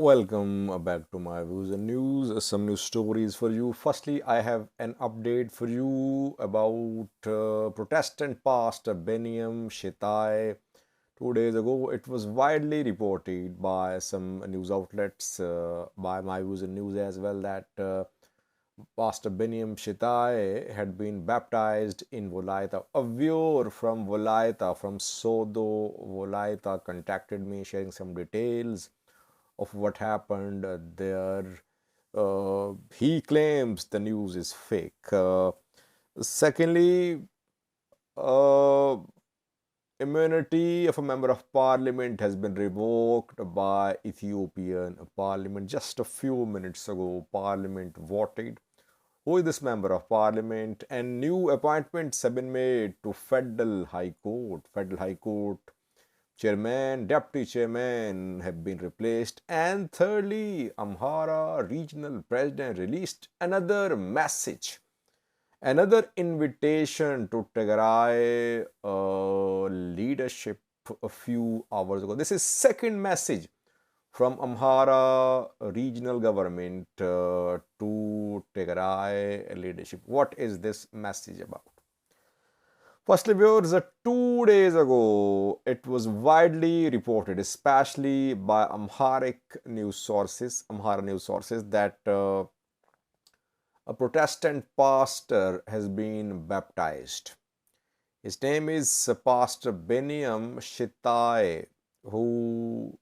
Welcome back to my views and news. Some news stories for you. Firstly, I have an update for you about Protestant pastor Biniam Shitaye. 2 days ago, it was widely reported by some news outlets, by my views and news as well, that Pastor Biniam Shitaye had been baptized in Volaita. A viewer from Volaita, from Sodo, Volaita, contacted me sharing some details of what happened there. He claims the news is fake. Secondly, uh, immunity of a member of parliament has been revoked by Ethiopian parliament. Just a few minutes ago, parliament voted who is this member of parliament, and new appointments have been made to Federal High Court. Federal High Court chairman, deputy chairman have been replaced. And thirdly, Amhara regional president released another message, another invitation to Tigray leadership a few hours ago. This is second message from Amhara regional government to Tigray leadership. What is this message about? Firstly, viewers, 2 days ago, it was widely reported, especially by Amhara news sources, that a Protestant pastor has been baptized. His name is Pastor Biniam Shitaye, who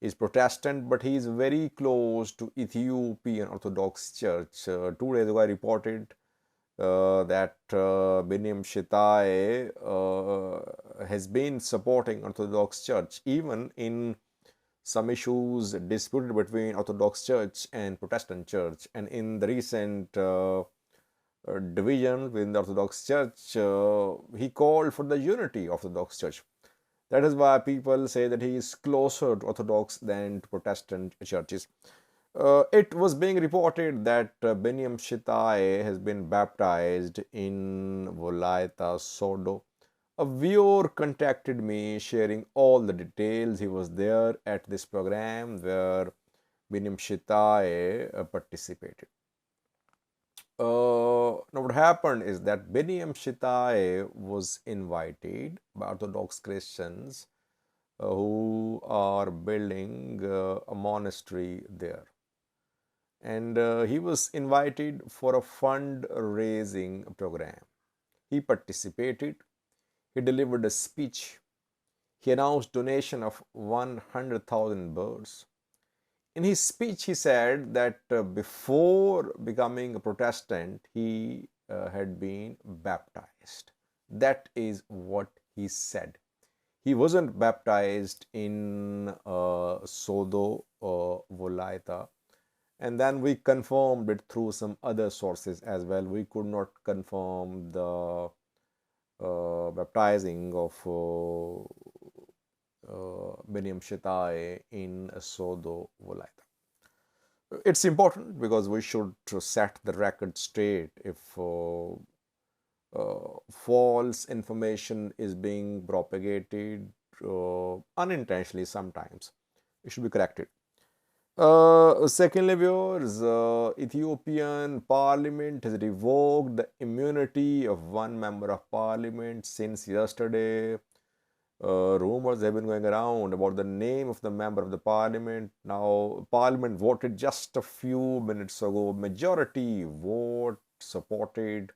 is Protestant, but he is very close to Ethiopian Orthodox Church. 2 days ago, I reported that Biniam Shitaye has been supporting Orthodox Church even in some issues disputed between Orthodox Church and Protestant Church, and in the recent division within the Orthodox Church, he called for the unity of Orthodox Church. That is why people say that he is closer to Orthodox than to Protestant churches. It was being reported that Biniam Shitaye has been baptized in Volaita, Sodo. A viewer contacted me sharing all the details. He was there at this program where Biniam Shitaye participated. Now, what happened is that Biniam Shitaye was invited by Orthodox Christians who are building a monastery there, and he was invited for a fundraising program. He participated, he delivered a speech, he announced donation of 100,000 birds. In his speech, he said that before becoming a Protestant, he had been baptized. That is what he said. He wasn't baptized in Sodo or Volaita. And then we confirmed it through some other sources as well. We could not confirm the baptizing of Biniam Shitaye in Sodo Volaita. It's important because we should set the record straight. If false information is being propagated unintentionally, sometimes it should be corrected. Secondly, viewers, Ethiopian Parliament has revoked the immunity of one member of Parliament since yesterday. Rumors have been going around about the name of the member of the Parliament. Now, Parliament voted just a few minutes ago. Majority vote supported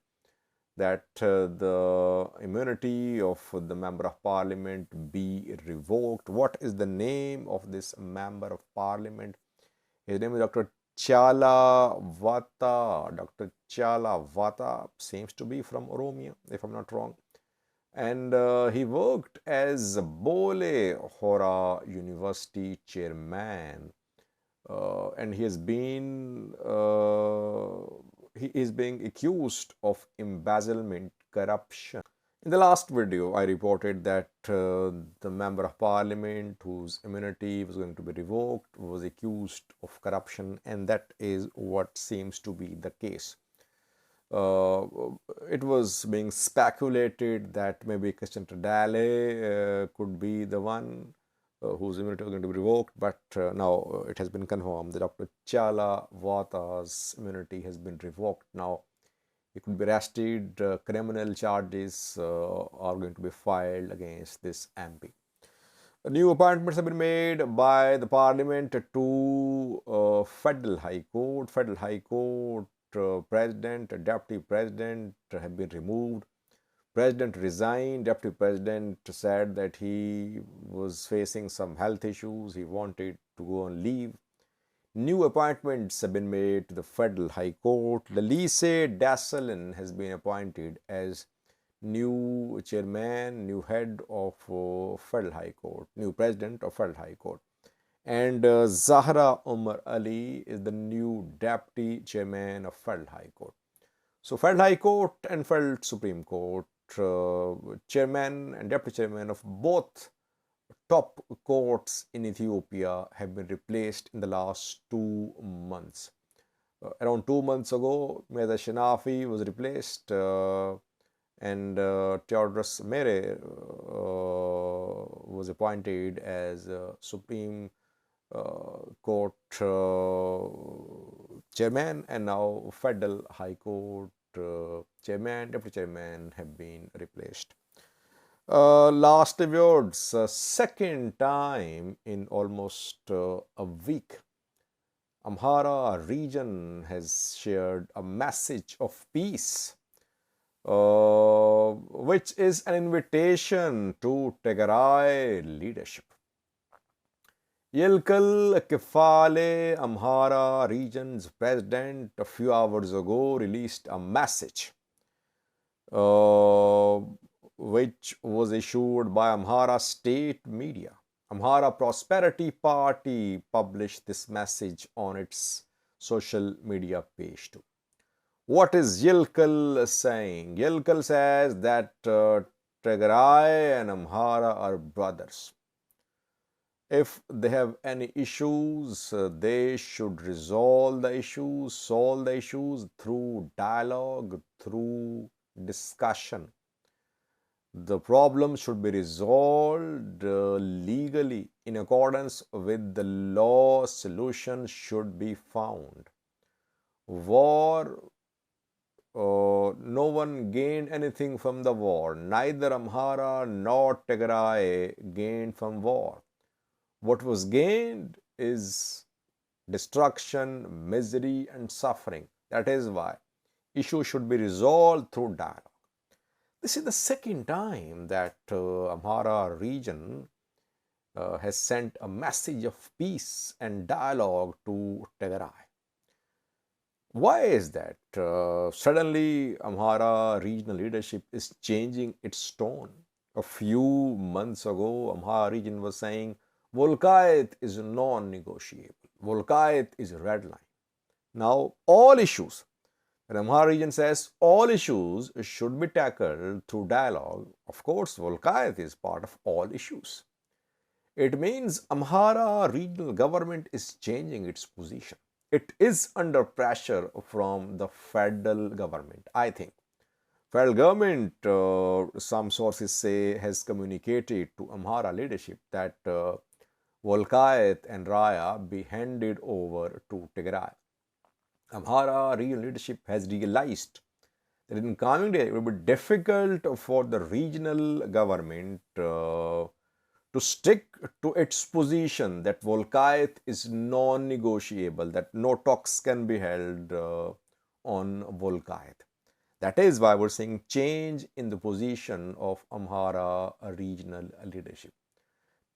that the immunity of the member of Parliament be revoked. What is the name of this member of Parliament? His name is Dr. Chala Wata. Dr. Chala Wata seems to be from Oromia, if I'm not wrong. And he worked as Bole Hora University chairman. And he is being accused of embezzlement, corruption. In the last video, I reported that the member of parliament whose immunity was going to be revoked was accused of corruption, and that is what seems to be the case. It was being speculated that maybe Christian Tadale could be the one whose immunity was going to be revoked, but now it has been confirmed that Dr. Chala Wata's immunity has been revoked. Now he could be arrested. Criminal charges are going to be filed against this MP. New appointments have been made by the Parliament to Federal High Court. Federal High Court President, Deputy President have been removed. President resigned. Deputy President said that he was facing some health issues. He wanted to go on leave. New appointments have been made to the Federal High Court. Lise Dasselin has been appointed as new chairman, new head of Federal High Court, new president of Federal High Court. And Zahra Umar Ali is the new deputy chairman of Federal High Court. So Federal High Court and Federal Supreme Court, chairman and deputy chairman of both top courts in Ethiopia have been replaced in the last 2 months. Around 2 months ago, Mirza Shinafi was replaced and Theodorus Mere was appointed as Supreme Court chairman, and now Federal High Court chairman, deputy chairman have been replaced. Last awards, second time in almost a week, Amhara region has shared a message of peace, which is an invitation to Tigray leadership. Yilkal Kefale, Amhara region's president, a few hours ago released a message which was issued by Amhara state media. Amhara Prosperity Party published this message on its social media page too. What is Yilkal saying? Yilkal says that Tigray and Amhara are brothers. If they have any issues, they should resolve the issues, solve the issues through dialogue, through discussion. The problem should be resolved legally in accordance with the law. Solution should be found. War, no one gained anything from the war. Neither Amhara nor Tigray gained from war. What was gained is destruction, misery, and suffering. That is why issues should be resolved through dialogue. This is the second time that Amhara region has sent a message of peace and dialogue to Tigray. Why is that? Suddenly, Amhara regional leadership is changing its tone. A few months ago, Amhara region was saying, Volkayet is non-negotiable. Volkayet is a red line. Now, all issues, and Amhara region says all issues should be tackled through dialogue. Of course, Volkayet is part of all issues. It means Amhara regional government is changing its position. It is under pressure from the federal government, I think. Federal government, some sources say, has communicated to Amhara leadership that Volkayet and Raya be handed over to Tigray. Amhara regional leadership has realized that in coming days it will be difficult for the regional government to stick to its position that Volkayet is non-negotiable, that no talks can be held on Volkayet. That is why we're seeing change in the position of Amhara regional leadership.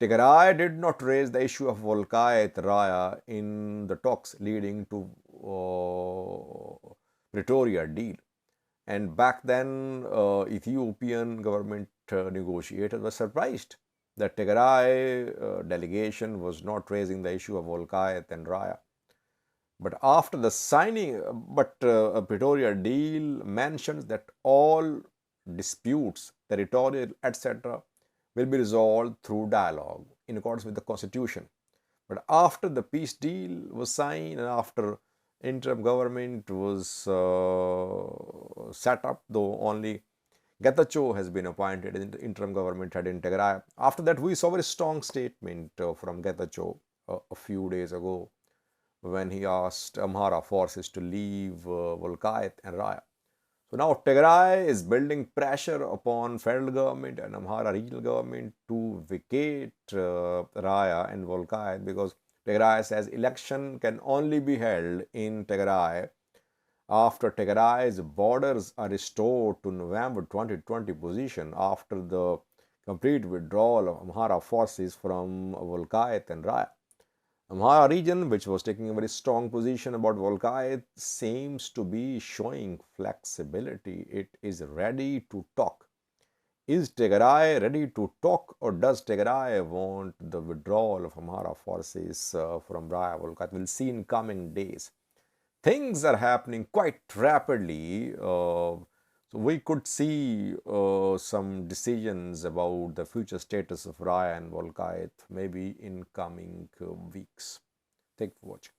Tigray did not raise the issue of Volkayet Raya in the talks leading to Pretoria deal. And back then, Ethiopian government negotiators were surprised that Tigray delegation was not raising the issue of Volkayet and Raya. But after the signing, a Pretoria deal mentions that all disputes, territorial, etc., will be resolved through dialogue in accordance with the constitution. But after the peace deal was signed and after interim government was set up, though only Getachew has been appointed as the interim government head in Tigray. After that, we saw a very strong statement from Getachew a few days ago when he asked Amhara forces to leave Volkayt and Raya. So now Tigray is building pressure upon federal government and Amhara regional government to vacate Raya and Volkayt, because Tigray says election can only be held in Tigray after Tigray's borders are restored to November 2020 position after the complete withdrawal of Amhara forces from Volkayt and Raya. Amhara region, which was taking a very strong position about Volkayt, seems to be showing flexibility. It is ready to talk. Is Tigray ready to talk, or does Tigray want the withdrawal of Amhara forces from Raya Volkayt? We'll see in coming days. Things are happening quite rapidly. So we could see some decisions about the future status of Raya and Volkayt maybe in coming weeks. Thank you for watching.